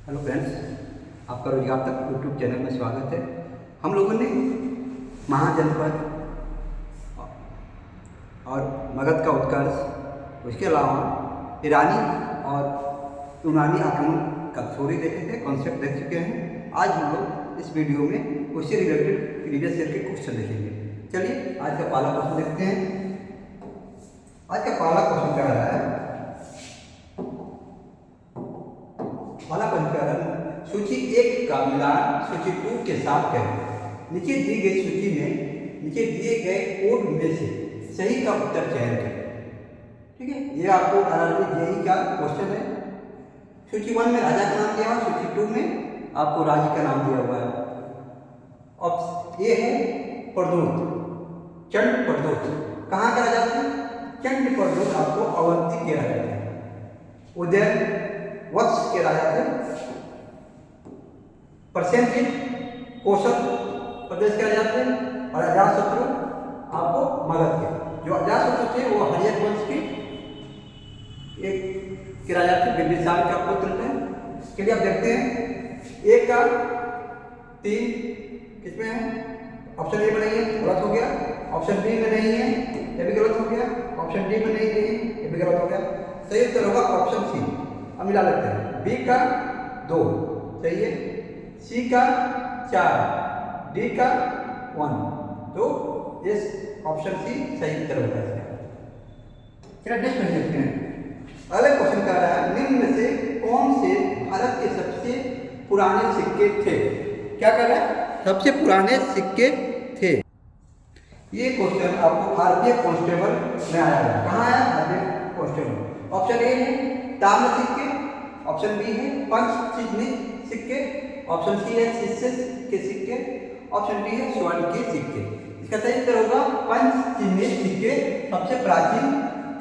Hello friends, आपका रोजगार तक यूट्यूब चैनल में स्वागत है। हम लोगों ने महाजनपद और मगध का उत्कर्ष, उसके अलावा ईरानी और यूनानी आक्रमण का थ्योरी देखे थे, कॉन्सेप्ट देख चुके हैं। आज हम लोग इस वीडियो में उससे रिलेटेड प्रीवियस ईयर के क्वेश्चन देखेंगे। चलिए आज का पहला क्वेश्चन देखते हैं। आज का पहला क्वेश्चन क्या रहा है? पहला क्वेश्चन सूची 1 का मिलान सूची 2 के साथ करें। नीचे दी गई सूची में नीचे दिए गए कोड में से सही का उत्तर चयन करें। ठीक है, ये आपको आरआरबी जेईई का क्वेश्चन है। सूची 1 में राजा का नाम दिया हुआ, सूची 2 में आपको राज्य का नाम दिया हुआ है। ऑप्शन ए है प्रद्योत, चंड प्रद्योत। कहाँ के राजा थे? चंड प्रद्योत आपको अवंती के राजा थे। उदयन वत्स के राजा थे। प्रसेनजित कौशल प्रदेश के राजा थे। और अजातशत्रु आपको मगध के। जो अजातशत्रु थे वो हर्यक वंश के राजा थे, बिंबिसार का पुत्र थे। चलिए आप देखते हैं एक का 3 किसमें है? ऑप्शन ए में नहीं है, गलत हो गया। ऑप्शन बी में नहीं है, ये भी गलत हो गया। ऑप्शन डी में नहीं है, ये भी गलत हो गया। सही उत्तर होगा ऑप्शन सी। अब मिला लेते हैं। बी का 2 सही है, सी का 4, डी का 1। तो इस ऑप्शन सी सही उत्तर होगा इसका। चलिए नेक्स्ट क्वेश्चन देखते हैं। अगले क्वेश्चन का रहा है, निम्न में से कौन से भारत के सबसे पुराने सिक्के थे? क्या कर रहा है? सबसे पुराने सिक्के थे। ये क्वेश्चन आपको आरपीएफ कांस्टेबल में आया है। कहाँ आया? RPF constable. ऑप्शन ए है ताम्र सिक्के, ऑप्शन बी है पंचचिह्नित सिक्के, ऑप्शन सी है शिष्य के सिक्के, ऑप्शन डी है स्वर्ण के सिक्के। इसका सही उत्तर होगा पंचचिह्नित सिक्के सबसे प्राचीन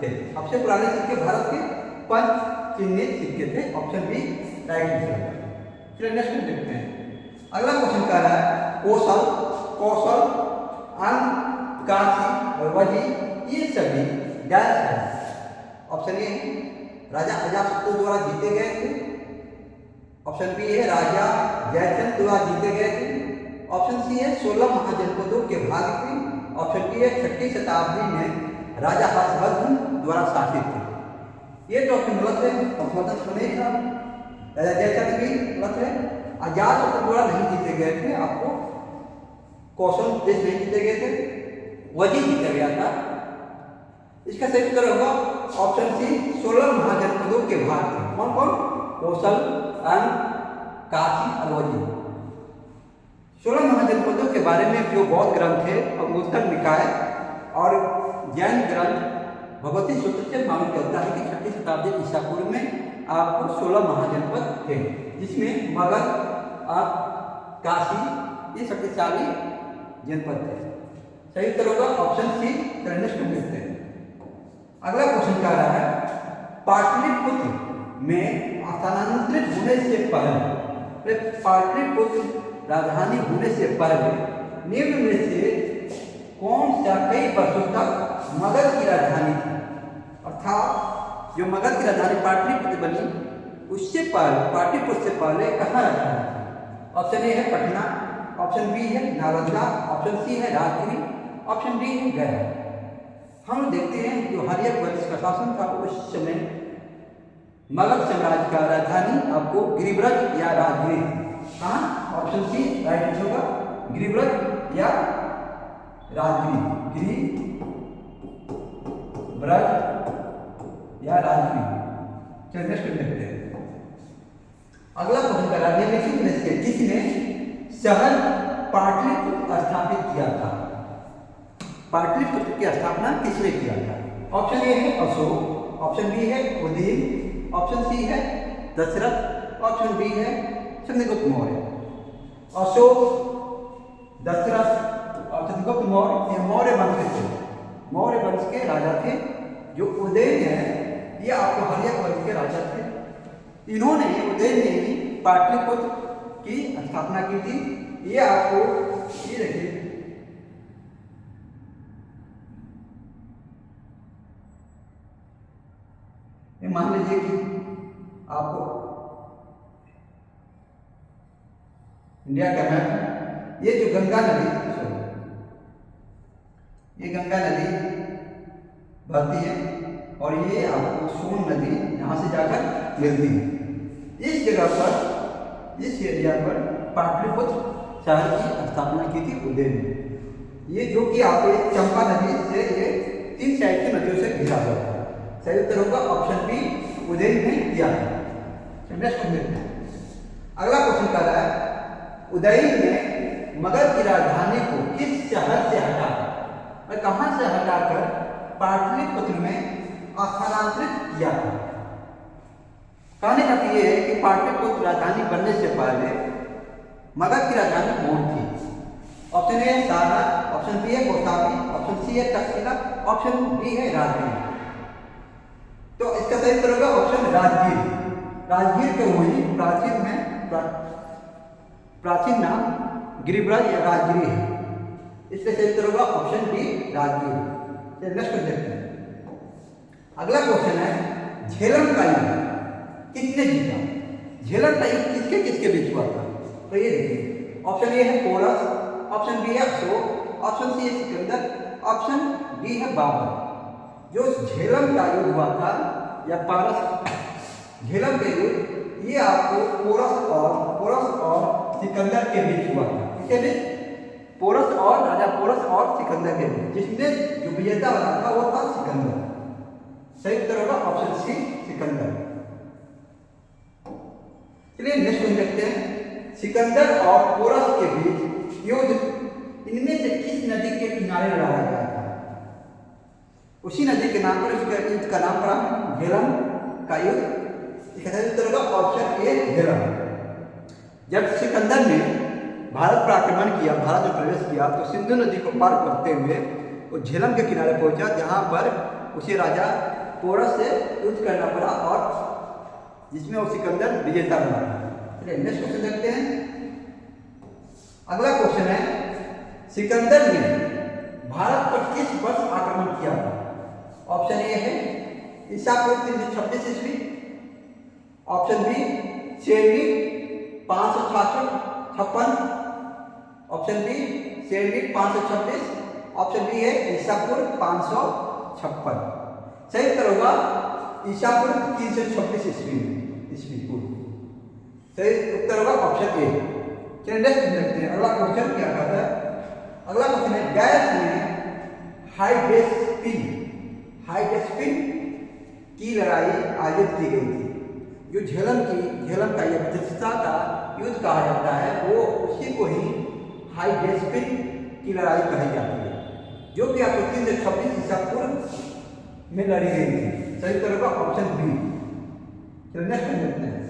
थे। सबसे पुराने सिक्के भारत के पंचचिह्नित सिक्के थे। Option B right answer. चलिए नेक्स्ट देखते हैं। अगला क्वेश्चन क्या रहा है? कौशल, अंक, काशी और वजी ये सभी डैश है। ऑप्शन ए है राजा अजातशत्रु द्वारा जीते गए थे। ऑप्शन बी है राजा जयचंद द्वारा जीते गए थे। ऑप्शन सी है 16 महाजनपदों के भाग थे। ऑप्शन डी है 6वीं शताब्दी में राजा हर्षवर्धन द्वारा शासित थे। ये तो ऑप्शन गलत है, हर्षवर्धन तो नहीं था। राजा जयचंद भी गलत है। अजातशत्रु द्वारा नहीं जीते गए थे। आपको कौशल देश नहीं जीते गए थे, वजी जीता गया था। इसका सही उत्तर होगा ऑप्शन सी 16 महाजनपदों के भाग थे। कौन कौन? कौशल, अंक, काशी और वजी। 16 महाजनपदों के बारे में जो बौद्ध ग्रंथ है अंगुत्तर निकाय और जैन ग्रंथ भगवती सूत्र से मालूम चलता है कि 6वीं शताब्दी ईसा पूर्व में आपको 16 महाजनपद थे, जिसमें मगध और काशी ये शक्तिशाली जनपद थे। सही उत्तर होगा ऑप्शन सी। नेक्स्ट देखते हैं। अगला क्वेश्चन क्या रहा है? पाटलिपुत्र में स्थानांतरित होने से पहले, पाटलिपुत्र राजधानी होने से पहले निम्न में से कौन सा कई वर्षों तक मगध की राजधानी थी? अर्थात जो मगध की राजधानी पाटलिपुत्र बनी उससे पहले, पाटलिपुत्र से पहले कहाँ राजधानी थी? ऑप्शन ए है पटना, ऑप्शन बी है नालंदा, ऑप्शन सी है राजगिरी, ऑप्शन डी है गया। हम देखते हैं जो हर्यक वंश का शासन था उस समय मगध साम्राज्य का राजधानी आपको गिरिब्रज या राजगिरी थी। कहाँ? ऑप्शन सी राइट आंसर होगा, गिरिब्रज या राजगिरी। गिरिब्रज या राजगिरी। चलिए नेक्स्ट देखते हैं। अगला क्वेश्चन का निम्नलिखित में से किसने शहर पाटलिपुत्र स्थापित किया था? पाटलिपुत्र की स्थापना किसने किया था? ऑप्शन ए है अशोक, ऑप्शन बी है उदयन, ऑप्शन सी है दशरथ, ऑप्शन डी है चंद्रगुप्त मौर्य। अशोक, दशरथ और चंद्रगुप्त मौर्य ये मौर्य वंश के थे, मौर्य वंश के राजा थे। जो उदयन है ये आपको हर्यक वंश के राजा थे। इन्होंने, उदयन ने ही पाटलिपुत्र की स्थापना की थी। ये आपको ये देखिए, मान लीजिए कि आपको इंडिया का मैप। ये जो गंगा नदी, ये गंगा नदी बहती है और ये आपको सोन नदी यहाँ से जाकर मिलती है। इस जगह पर, इस एरिया पर पाटलिपुत्र शहर की स्थापना की थी उज्जैन में। ये जो कि आपको चंपा नदी से ये 3 साइड की नदियों से घिरा हुआ था। सही उत्तर होगा ऑप्शन बी, उज्जैन में किया था। अगला क्वेश्चन कर रहा है, उदयन ने मगध की राजधानी को किस शहर से हटाकर, कहां से हटाकर पाटलिपुत्र में स्थानांतरित किया था? कहने का ये है कि पाटलिपुत्र राजधानी बनने से पहले मगध की राजधानी कौन थी? ऑप्शन ए है सारनाथ, ऑप्शन बी है कौशाम्बी, ऑप्शन सी है तक्षशिला, ऑप्शन डी है राजगीर। तो इसका सही उत्तर होगा ऑप्शन राजगीर। राजगीर के वही प्राचीन में प्राचीन नाम गिरिब्रज या राजगिरी है, इसलिए सही उत्तर होगा option D Rajgir. Next question देखते हैं। अगला क्वेश्चन है, झेलम का युद्ध किसने जीता? झेलम का युद्ध किसके किसके बीच हुआ था? तो ये देखिए, ऑप्शन ए है पोरस, ऑप्शन बी है अशोक, ऑप्शन सी है सिकंदर, ऑप्शन डी है बाबर। जो झेलम का युद्ध हुआ था या पारस झेलम के युद्ध, ये आपको पोरस और सिकंदर के बीच हुआ था। किसके बीच? पोरस और राजा पोरस और सिकंदर के बीच, जिसमें जो विजेता बना था वो था सिकंदर। सही उत्तर होगा ऑप्शन सी सिकंदर। चलिए नेक्स्ट क्वेश्चन देखते हैं। सिकंदर और पोरस के बीच युद्ध इनमें से किस नदी के किनारे लड़ा गया था? उसी नदी के नाम पर इसका युद्ध का नाम पड़ा झेलम का युद्ध। इसका सही उत्तर होगा ऑप्शन ए झेलम। जब सिकंदर ने भारत पर आक्रमण किया, भारत में प्रवेश किया, तो सिंधु नदी को पार करते हुए वो झेलम के किनारे पहुंचा, जहां पर उसे राजा पोरस से युद्ध करना पड़ा और जिसमें वो सिकंदर विजेता बना। चलिए नेक्स्ट क्वेश्चन देखते हैं। अगला क्वेश्चन है, सिकंदर ने भारत पर किस वर्ष आक्रमण किया था? ऑप्शन ए है ईसा पूर्व 326 ईस्वी, option B 556, option B 526, option D है ईसा पूर्व 556। सही उत्तर होगा ईसा पूर्व 326 ईस्वी पूर्व। सही उत्तर होगा ऑप्शन ए। चलिए नेक्स्ट देखते हैं। अगला क्वेश्चन क्या कहता है? अगला क्वेश्चन है, गैस में हाइडेस्पिन की लड़ाई आयोजित की गई थी। जो झेलम का यह विशिष्टता का युद्ध कहा जाता है, वो उसी को ही हाइडेस्पिन की लड़ाई कही जाती है, जो कि आपको 326 ईसा पूर्व में लड़ी गई थी। सही उत्तर होगा ऑप्शन बी। चलिए नेक्स्ट देखते हैं।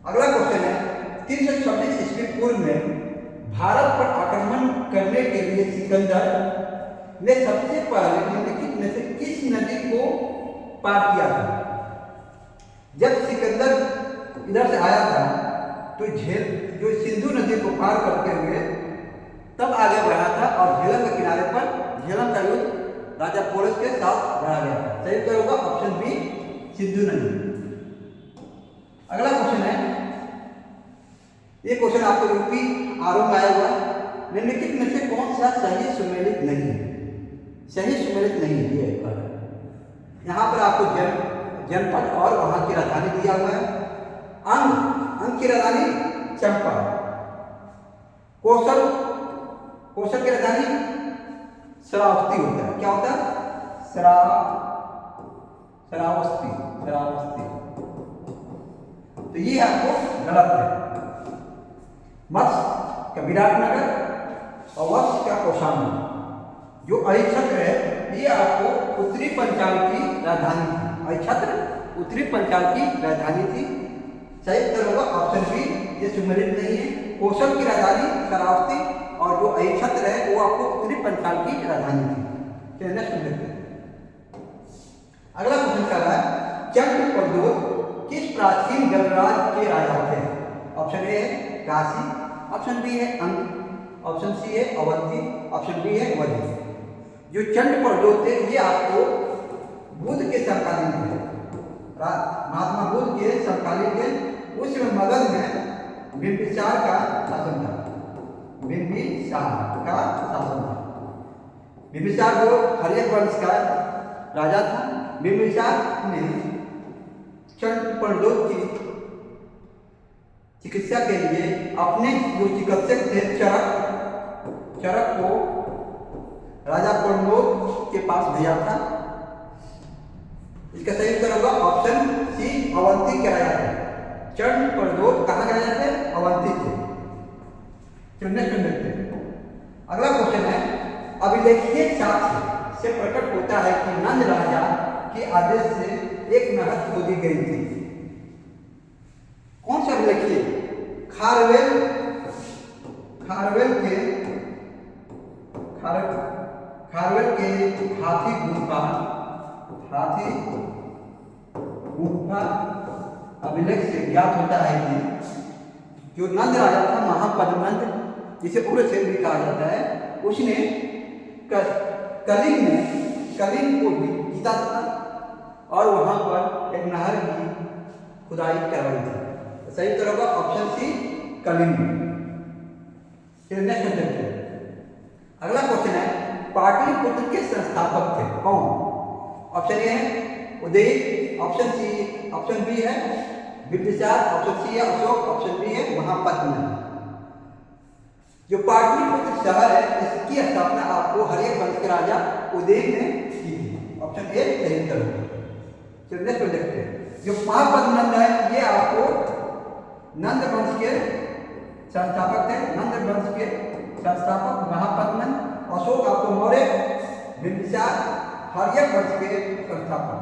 अगला क्वेश्चन है, 326 ईस्वी पूर्व में भारत पर आक्रमण करने के लिए सिकंदर ने सबसे पहले निम्नलिखित में से किस नदी को पार किया था? जब सिकंदर इधर से आया था तो जो सिंधु नदी को पार करते हुए तब आगे बढ़ा था और झेलम के किनारे पर झेलम का युद्ध राजा पोरस के साथ लड़ा गया था। सही उत्तर होगा ऑप्शन बी सिंधु नदी। अगला क्वेश्चन है, ये क्वेश्चन आपको यूपी आरओ में आया हुआ है। निम्नलिखित में से कौन सा सही सुमेलित नहीं है? सही सुमेलित नहीं है ये पर। यहाँ पर आपको जनपद और वहां की राजधानी दिया हुआ है। अंग की राजधानी चंपा, कौशल की राजधानी श्रावस्ती होता है। क्या होता है? श्रावस्ती। तो ये आपको गलत है। मत्स्य का विराटनगर और वत्स का कौशाम्बी। जो अहिछत्र है, ये आपको उत्तरी पंचाल की राजधानी थी। अहिछत्र उत्तरी पंचाल की राजधानी थी। सही उत्तर होगा ऑप्शन बी, ये सुमेलित नहीं है। कौशल की राजधानी श्रावस्ती और जो अहिछत्र है वो आपको उत्तरी पंचाल की राजधानी थी। नेक्स्ट देखते हैं। अगला क्वेश्चन कर रहा है, चंद्रप्रद्योत किस प्राचीन गणराज्य के राजा थे? ऑप्शन ए है काशी, ऑप्शन बी है अंग, ऑप्शन सी है अवंती, ऑप्शन डी है वधि। जो चंद्रप्रद्योत थे, ये आपको बुद्ध के समकालीन थे, महात्मा बुद्ध के समकालीन थे। उस समय मगध में बिंबिसार का शासन था। बिंबिसार का शासन था। बिंबिसार जो हर्यक वंश का राजा था। बिंबिसार ने चंद्रप्रद्योत की चिकित्सा के लिए अपने जो चिकित्सक थे चरक को राजा प्रद्योत के पास भेजा था। इसका सही उत्तर होगा ऑप्शन सी, अवंती के राजा थे। चंद्रप्रद्योत कहाँ के राजा थे? अवंती थे। अगला क्वेश्चन है, अभिलेखीय साक्ष्य से प्रकट होता है कि नंद राजा के आदेश से एक नहर खोदी गई थी। कौन सा अभिलेखीय? खारवेल के हाथी गुफा अभिलेख से ज्ञात होता है कि जो नंद राजा था, महापद्मनंद, जिसे उग्रसेन भी कहा जाता है, उसने कलिंग को भी जीता था और वहां पर एक नहर की खुदाई करवाई थी। सही उत्तर होगा option C, Kalinga. Next question. अगला क्वेश्चन है, पाटलिपुत्र के संस्थापक थे कौन? ऑप्शन ए है उदय, ऑप्शन बी है बिंबिसार, ऑप्शन सी है अशोक, ऑप्शन डी है महापद्मनंद। जो पाटलिपुत्र शहर है, इसकी स्थापना आपको हर्यक वंश के राजा उदय ने की थी। ऑप्शन ए सही उत्तर होगा। चलिए नेक्स्ट देखते हैं। जो महापद्मनंद है, ये आपको नंद वंश के संस्थापक थे। नंद वंश के संस्थापक महापद्मनंद। अशोक आपको मौर्य, बिंबिसार हर्यक वंश के संस्थापक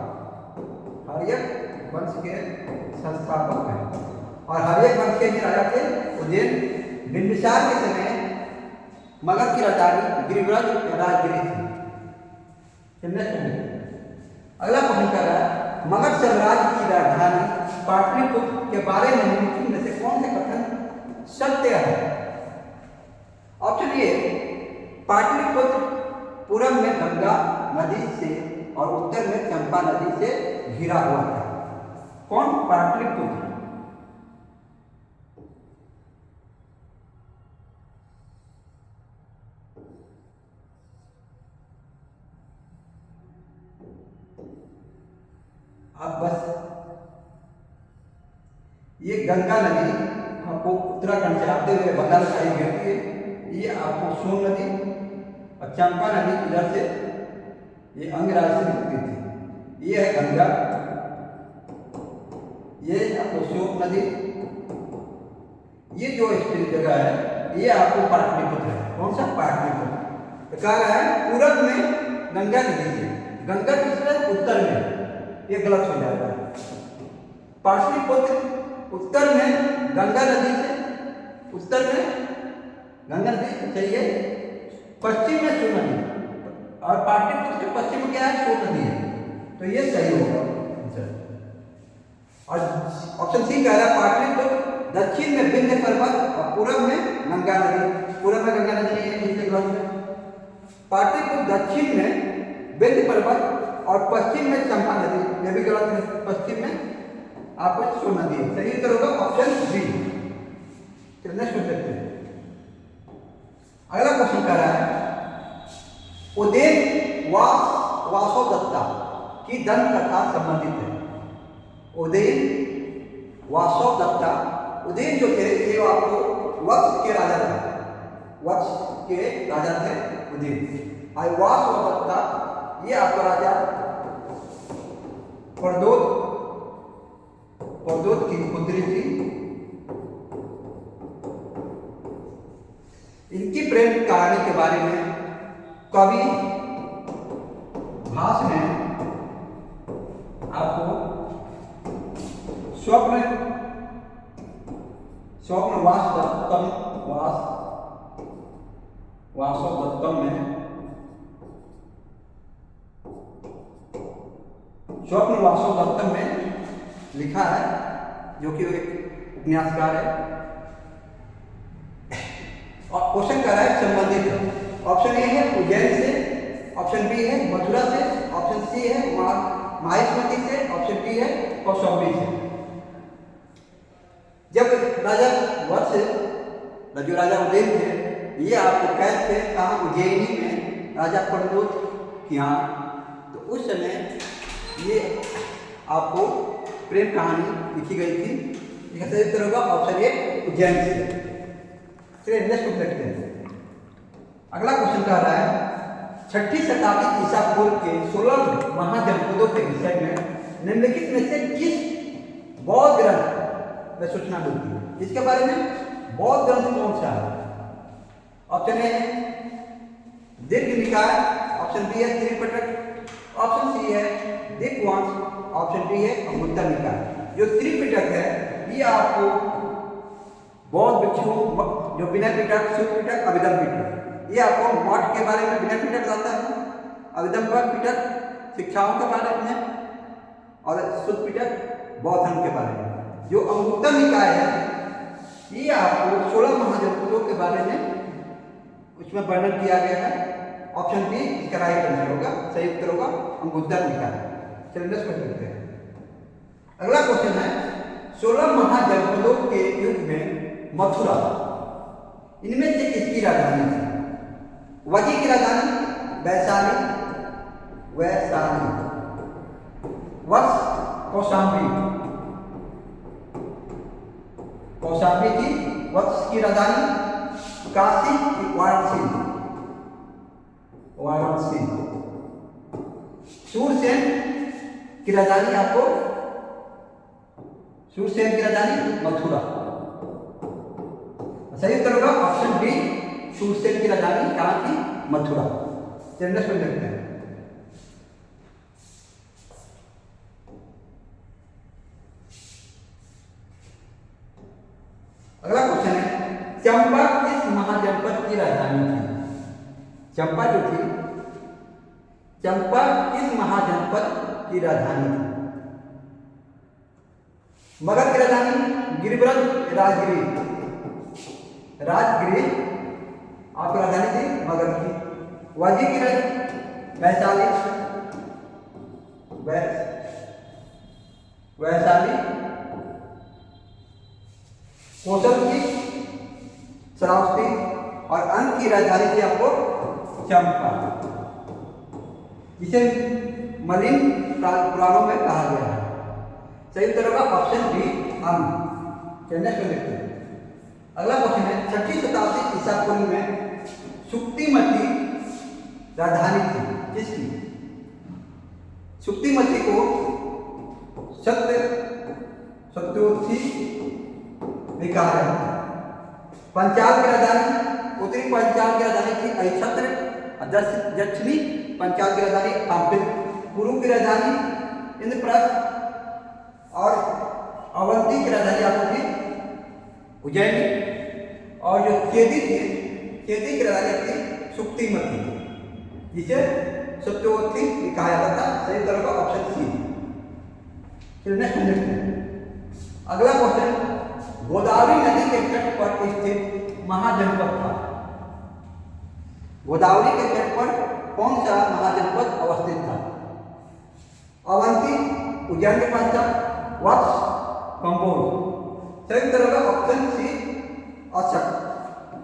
हैं। और हर्यक वंश के राजा थे उदयन। बिंबिसार के समय मगध की राजधानी गिरिव्रज राजगिरी थी। अगला क्वेश्चन कर रहा है, मगध साम्राज्य की राजधानी पाटलिपुत्र के बारे में निम्नलिखित में से कौन से कथन सत्य है? ऑप्शन ए, पाटलिपुत्र पूर्व में गंगा नदी से और उत्तर में चंपा नदी से घिरा हुआ था। कौन? पाटलिपुत्र। अब बस ये गंगा नदी आपको उत्तराखंड से आते हुए बंगाल खाड़ी गिरती है। ये आपको सोन नदी और चंपा नदी इधर से ये अंगराज से निकलती थी। ये है गंगा, ये आपको सोन नदी, ये जो जगह है ये आपको पाटलिपुत्र है। कौन सा? पाटलिपुत्र। तो कह रहा है पूरब में गंगा नदी से, गंगा किसमें? उत्तर में। ये गलत हो जाएगा। पाटलिपुत्र उत्तर में गंगा नदी से, उत्तर में गंगा नदी चाहिए, पश्चिम में सोन नदी, और पाटलिपुत्र के पश्चिम में क्या है? सोन नदी है। तो ये सही होगा। और ऑप्शन सी कह रहा है पाटलिपुत्र दक्षिण में विंध्य पर्वत और पूर्व में गंगा नदी। पूर्व में गंगा नदी है, इसलिए गलत है। पाटलिपुत्र दक्षिण में विंध्य पर्वत और पश्चिम में चंपा नदी, यह भी गलत है। पश्चिम में आपको सोन नदी है। सही उत्तर होगा ऑप्शन बी। चलिए नेक्स्ट क्वेश्चन देखते हैं। अगला क्वेश्चन कह रहा है, उदयन वासवदत्ता की दंत कथा संबंधित है। उदयन वासवदत्ता, उदयन जो थे वो आपको वत्स के राजा थे। वत्स के राजा थे उदयन। और वासवदत्ता ये आपका राजा प्रद्योत की पुत्री थी। इनकी प्रेम कहानी के बारे में कवि भास ने आपको वासवदत्तम में स्वप्न वासवदत्तम में लिखा है, जो कि एक उपन्यासकार है। और क्वेश्चन कर रहा है संबंधित। ऑप्शन ए है उज्जैन से, ऑप्शन बी है मथुरा से, ऑप्शन सी है माहिष्मती से, ऑप्शन डी है कौशाम्बी से। जब राजा वर्ष जो राजा उदयन थे ये आपको कैद थे कहाँ, उज्जैनी में राजा प्रमोद के यहाँ। तो उस समय ये आपको प्रेम कहानी लिखी गई थी। इसका सही उत्तर होगा ऑप्शन ए उज्जैन से। चलिए नेक्स्ट क्वेश्चन देखते हैं। अगला क्वेश्चन कह रहा है 6ठी शताब्दी ईसा पूर्व के 16 महाजनपदों के विषय में निम्नलिखित में से किस बौद्ध ग्रंथ में सूचना मिलती है? इसके बारे में बौद्ध ग्रंथ कौन सा है? ऑप्शन ए दीर्घ निकाय, ऑप्शन बी है त्रिपिटक, ऑप्शन सी है दीपवंश, ऑप्शन डी है अंगुत्तर निकाय। जो त्रिपिटक है ये आपको बौद्ध भिक्षुओं जो विनय पिटक, सुत्त पिटक, अभिधम्म पिटक, ये आपको मठ के बारे में विनय पिटक बताता है, अभिधम्म पिटक शिक्षाओं के बारे में और सुत्त पिटक बौद्ध धर्म के बारे में। जो अंगुत्तर निकाय है ये आपको 16 महाजनपदों के बारे में उसमें वर्णन किया गया है। ऑप्शन बी इसका राइट आंसर होगा, सही उत्तर होगा अंगुत्तर निकाय। चलिए नेक्स्ट क्वेश्चन देखते हैं। अगला क्वेश्चन है 16 महाजनपदों के युग में मथुरा इनमें से किसकी राजधानी थी? वजी की राजधानी, वैशाली, वर्ष कौशाम्बी की वत्स की राजधानी, काशी की वाराणसी, सूरसेन की राजधानी आपको सूरसेन की राजधानी मथुरा। सही उत्तर होगा ऑप्शन बी सूरसेन की राजधानी कहाँ थी? मथुरा। चलिए नेक्स्ट क्वेश्चन देखते हैं। अगला क्वेश्चन है चंपा किस महाजनपद की राजधानी थी? चंपा जो थी, चंपा किस महाजनपद की राजधानी थी? मगध की राजधानी, गिरिब्रज, राजगिरी आपकी राजधानी थी मगध की। वजी की वैशाली, कौशल की श्रावस्ती और अंक की राजधानी थी आपको चंपा, जिसे मलिन पुराणों में कहा गया है। सही उत्तर होगा ऑप्शन बी अंक। चलिए नेक्स्ट देखते हैं। अगला क्वेश्चन है 6ठी शताब्दी ईसा पूर्व में सुक्तिमती राजधानी थी किसकी? सुक्तिमती को सत्योथी भी कहा जाता है। पंचाल की राजधानी, उत्तरी पंचाल की राजधानी थी अहिछत्र, दक्षिणी पंचाल की राजधानी काम्पिल, पूर्व की राजधानी इंद्रप्रस्थ और अवंती की राजधानी आपको थी उज्जैनी, और जो चेदी की राजधानी थी सुक्तिमती, जिसे सत्योथी भी कहा जाता था। सही उत्तर होगा ऑप्शन सी। चलिए नेक्स्ट देखते हैं। अगला क्वेश्चन गोदावरी नदी के तट पर स्थित महाजनपद था। गोदावरी के तट पर कौन सा महाजनपद अवस्थित था? अवंती, उज्जैन के पास था, वत्स, कंबोज। सही उत्तर होगा ऑप्शन सी अशक।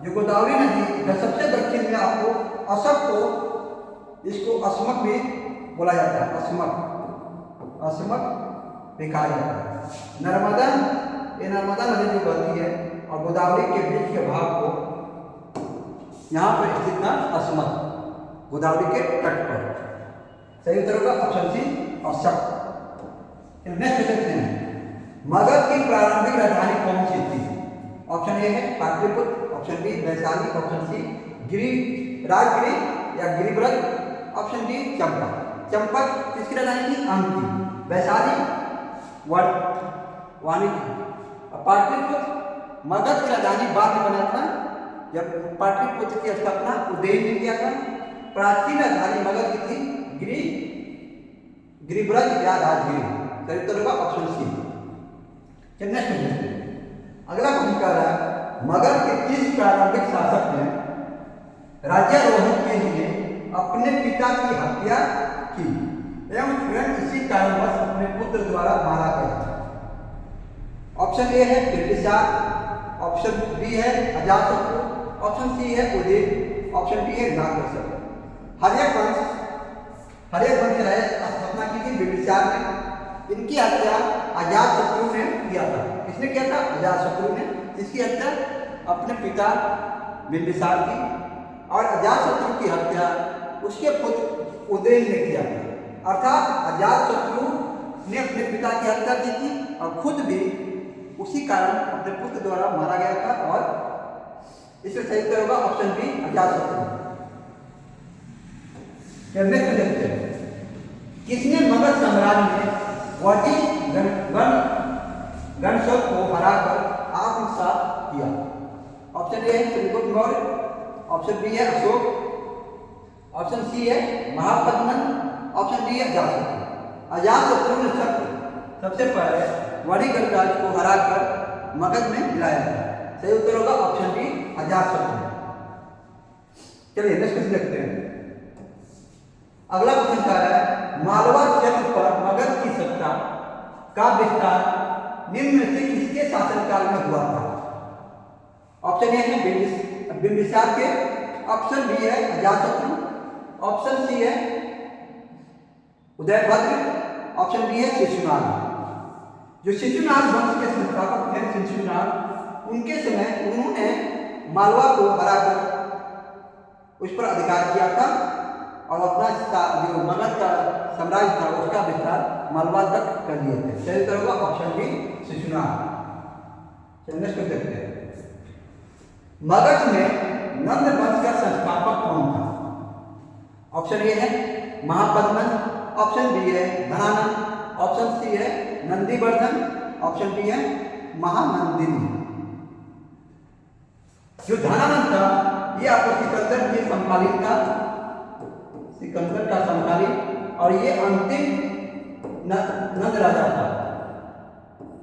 जो गोदावरी नदी का सबसे दक्षिण में आपको अशक को इसको अस्मक भी बोला जाता है, अस्मक भी कहा जाता है। नर्मदा नदी जो बहती है और गोदावरी के बीच के भाग को यहाँ पर स्थित था अस्मक, गोदावरी के तट पर। सही उत्तर होगा ऑप्शन सी अशक। नेक्स्ट देखते हैं। मगध की प्रारंभिक राजधानी कौन सी थी? ऑप्शन ए है Pataliputra, option B Vaishali, option C Rajgiri या गिरिब्रज, ऑप्शन डी चंपा। चंपा किसकी राजधानी थी? अंक की। वैशाली वाणिज्य, पाटलिपुत्र मगध की राजधानी बाद में बना था जब पाटलिपुत्र की स्थापना उदयन ने किया था। प्राचीन राजधानी मगध की थी गिरिब्रज या राजगिरी। सही उत्तर होगा ऑप्शन सी। अगला क्वेश्चन कह रहा है मगध के किस प्रारंभिक शासक ने राज्यारोहण के लिए अपने पिता की हत्या की एवं स्वयं इसी कारणवश अपने पुत्र द्वारा मारा गया? ऑप्शन ए है बिरबिसार, ऑप्शन बी है अजातशत्रु, ऑप्शन सी है उदय, ऑप्शन डी है नागवंश। हर्यक वंश स्थापना की थी बिंबिसार ने। इनकी हत्या अजातशत्रु ने किया था। किसने किया था? अजातशत्रु ने, जिसकी हत्या अपने पिता बिंबिसार की, और अजातशत्रु की हत्या उसके पुत्र उदयन ने किया था। अर्थात अजातशत्रु ने अपने पिता की हत्या की थी और खुद भी उसी कारण अपने पुत्र द्वारा मारा गया था, और इसमें सही उत्तर होगा ऑप्शन बी अजातशत्रु। नेक्स्ट देखते हैं, किसने मगध साम्राज्य में वजी गणशोक को हराकर आत्मसात किया? ऑप्शन ए है चंद्रगुप्त मौर्य, ऑप्शन बी है अशोक, ऑप्शन सी है महापद्मन, ऑप्शन डी है अजातशत्रु। अजातशत्रु ने सबसे पहले वड़ी गणराज्य को हराकर मगध में मिलाया था। सही उत्तर होगा ऑप्शन डी अजातशत्रु। चलिए नेक्स्ट क्वेश्चन देखते हैं। अगला क्वेश्चन क्या है, मालवा क्षेत्र पर मगध की सत्ता का विस्तार निम्न में से किसके शासनकाल में हुआ था? ऑप्शन ए है बिंबिसार के, ऑप्शन बी है अजातशत्रु, ऑप्शन सी है उदयभद्र, ऑप्शन डी है शिशुनाग। जो शिशुनाग वंश के संस्थापक थे शिशुनाग, उनके समय उन्होंने मालवा को हराकर उस पर अधिकार किया था और अपना जो मगध का साम्राज्य था उसका विस्तार मालवा तक कर लिए थे। सही उत्तर होगा option B Shishunaga. Next question देखते हैं, मगध में नंद वंश का संस्थापक कौन था? ऑप्शन ए है महापद्मन, ऑप्शन बी है धनानंद, ऑप्शन सी है नंदीवर्धन, ऑप्शन डी है महानंदिनी। जो धनानंद था ये आपको सिकंदर के समकालीन था, सिकंदर का समकालीन, और ये अंतिम नंद राजा था,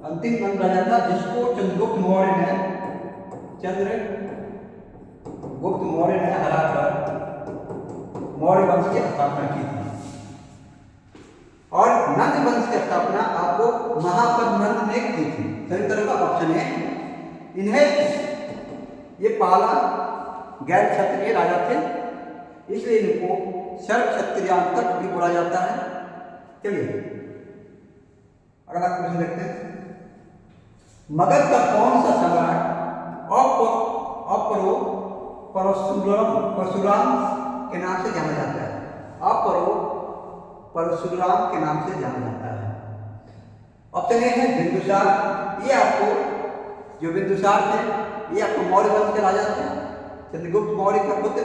अंतिम नंद राजा था जिसको चंद्रगुप्त मौर्य ने हराकर मौर्य वंश की स्थापना की थी। और नंद वंश की स्थापना आपको महापद्मन ने की थी। सही उत्तर होगा ऑप्शन ए। इन्हें ये पहला गैर क्षत्रिय राजा थे, इसलिए इनको सर्व क्षत्रियांतक भी बोला जाता है। चलिए अगला क्वेश्चन देखते हैं, मगध का कौन सा सम्राट परशुराम के नाम से जाना जाता है? परशुराम के नाम से जाना जाता है। ऑप्शन ए है बिंदुसार, ये आपको जो बिंदुसार थे ये आपको मौर्य वंश के राजा थे, चंद्रगुप्त मौर्य का पुत्र।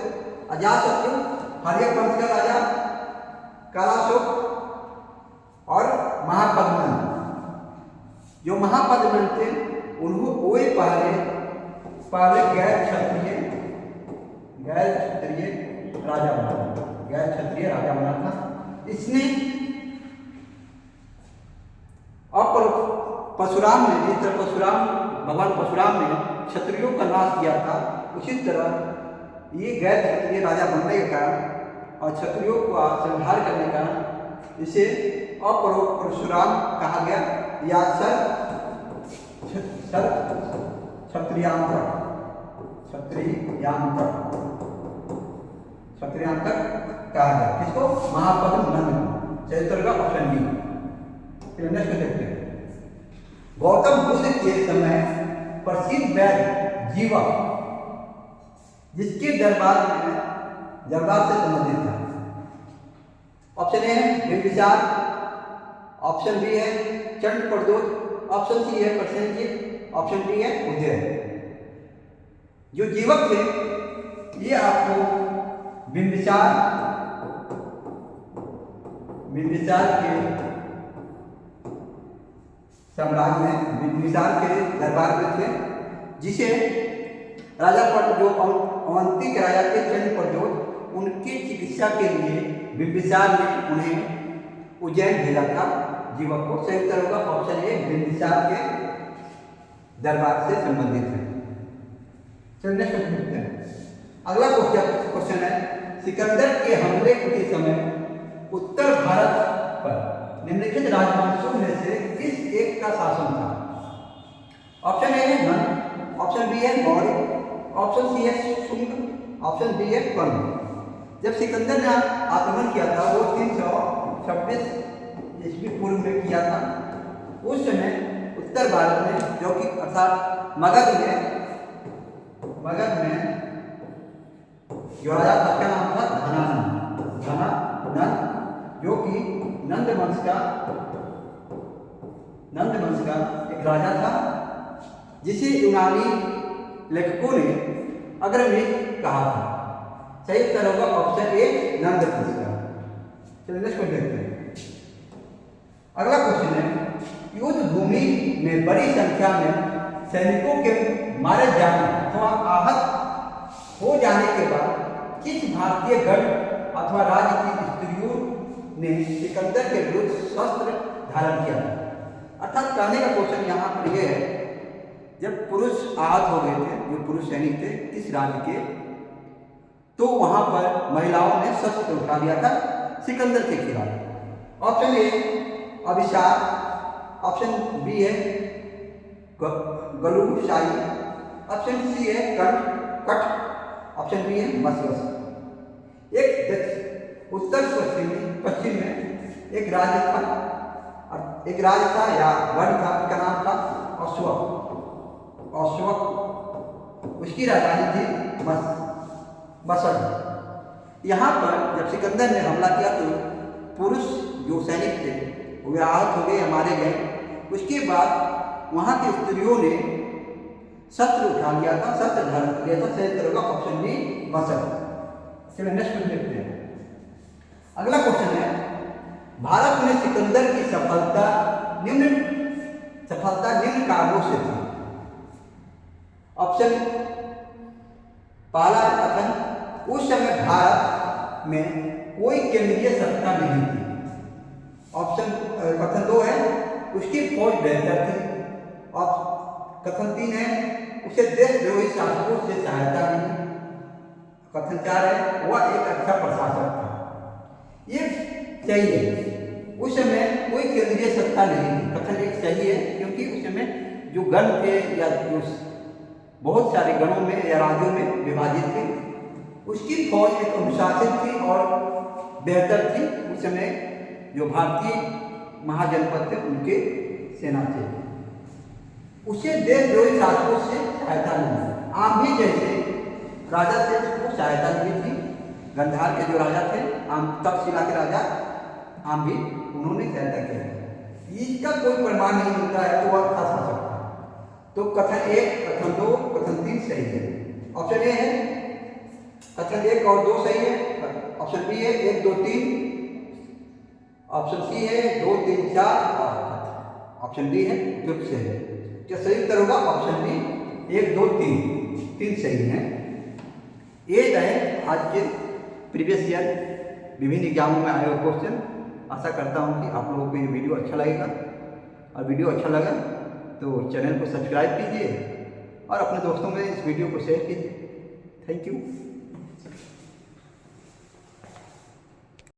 अजातशत्रु हर्यक वंश का राजा, कालाशोक और महापद्मन। जो महापद्मन थे उन्होंने पहले गैर क्षत्रिय राजा बना था। इसने परशुराम ने, जिस तरह भगवान परशुराम ने क्षत्रियों का नाश किया था, उसी तरह ये गैर क्षत्रिय राजा बनने के कारण और क्षत्रियों का संहार करने का इसे परशुराम कहा गया, या क्षत्रियांतक कहा गया। किसको? महापद्मन। चरित्र का ऑप्शन डी। नेक्स्ट देखते हैं, गौतम बुद्ध के समय प्रसिद्ध वैद्य जीवक जिसके दरबार से संबंधित था? ऑप्शन ए है बिंबिसार, ऑप्शन बी है चंड प्रद्योत, ऑप्शन सी है प्रसेनजीत, ऑप्शन डी है उदय। जो जीवक थे ये आपको बिंबिसार के साम्राज्य में, बिंबिसार के दरबार में थे, जिसे राजा पर जो अवंती के राजा थे चंड प्रद्योत, उनकी चिकित्सा के लिए बिंबिसार ने उन्हें उज्जैन भेजा था जीवक को। सही उत्तर होगा ऑप्शन ए, बिंबिसार के दरबार से संबंधित है। चलिए नेक्स्ट क्वेश्चन देखते हैं। अगला क्वेश्चन है, सिकंदर के हमले के समय उत्तर भारत पर निम्नलिखित राजवंशों में से किस एक का शासन था? ऑप्शन ए है नंद, ऑप्शन है मौर्य, ऑप्शन सी है शुंग, ऑप्शन डी है कर्ण। जब सिकंदर ने आक्रमण किया था वो 326 ईस्वी पूर्व में किया था। उस समय उत्तर भारत में जो कि अर्थात मगध में जो राजा था क्या नाम था? धनानंद, जो कि नंद वंश का एक राजा था, जिसे यूनानी लेखकों ने अग्रमीत कहा था। सही उत्तर होगा ऑप्शन ए नंद वंश का। चलिए नेक्स्ट क्वेश्चन देखते हैं। अगला क्वेश्चन है युद्ध भूमि में बड़ी संख्या में सैनिकों के मारे जाने अथवा आहत हो जाने के बाद किस भारतीय गण अथवा राज्य की स्त्रियों ने सिकंदर के विरुद्ध शस्त्र धारण किया? अर्थात कहने का क्वेश्चन यहाँ पर यह है, जब पुरुष आहत हो गए थे, जो पुरुष सैनिक थे किस राज्य के, तो वहां पर महिलाओं ने शस्त्र उठा लिया था सिकंदर के खिलाफ। ऑप्शन ए अभिशाप, ऑप्शन बी है गलुशाही, ऑप्शन सी है कट, ऑप्शन बी है मसवस। एक उत्तर पश्चिम में एक राज्य था या वन था, उसका नाम था अश्वक, उसकी राजधानी थी मसद। यहाँ पर जब सिकंदर ने हमला किया तो पुरुष जो सैनिक थे वे आहत हो गए, मारे गए। उसके बाद वहाँ की स्त्रियों ने शस्त्र उठा लिया था, शस्त्र धारण किया था। सही उत्तर होगा ऑप्शन बी मसद। चलिए नेक्स्ट क्वेश्चन देखते हैं। अगला क्वेश्चन है भारत में सिकंदर की सफलता निम्न कारणों से थी। ऑप्शन पहला कथन, उस समय भारत में कोई केंद्रीय सत्ता नहीं थी। ऑप्शन कथन 2 है उसकी फौज बेहतर थी। कथन 3 है उसे देशद्रोही शासकों से सहायता मिली। कथन 4 है वह एक अच्छा प्रशासक था। ये सही है, उस समय कोई केंद्रीय सत्ता नहीं थी। कथन 1 सही है क्योंकि उस समय जो गण थे या जो बहुत सारे गणों में या राज्यों में विभाजित थे, उसकी फौज एक अनुशासित थी और बेहतर थी। उस समय जो भारतीय महाजनपद थे उनके सेना थे। उसे देशद्रोही शासकों से सहायता मिली। आम्ही जैसे राजा से उसको सहायता मिली थी। गंधार के जो राजा थे, तक्षशिला के राजा आम्ही, उन्होंने सहायता किया। इसका कोई प्रमाण नहीं मिलता है तो वह था शासक था। तो कथन 1, कथन 2, कथन 3 सही है। ऑप्शन ए है कथन 1 और 2 सही है। ऑप्शन बी है 1, 2, 3। ऑप्शन सी है 2, 3, 4 और ऑप्शन डी है जो सही है। क्या सही उत्तर होगा? ऑप्शन बी 1, 2, 3 सही है। ये रहे आज के प्रीवियस ईयर विभिन्न एग्जामों में आए हुए क्वेश्चन। आशा करता हूँ कि आप लोगों को ये वीडियो अच्छा लगेगा, और वीडियो अच्छा लगा तो चैनल को सब्सक्राइब कीजिए और अपने दोस्तों में इस वीडियो को शेयर कीजिए। Thank you.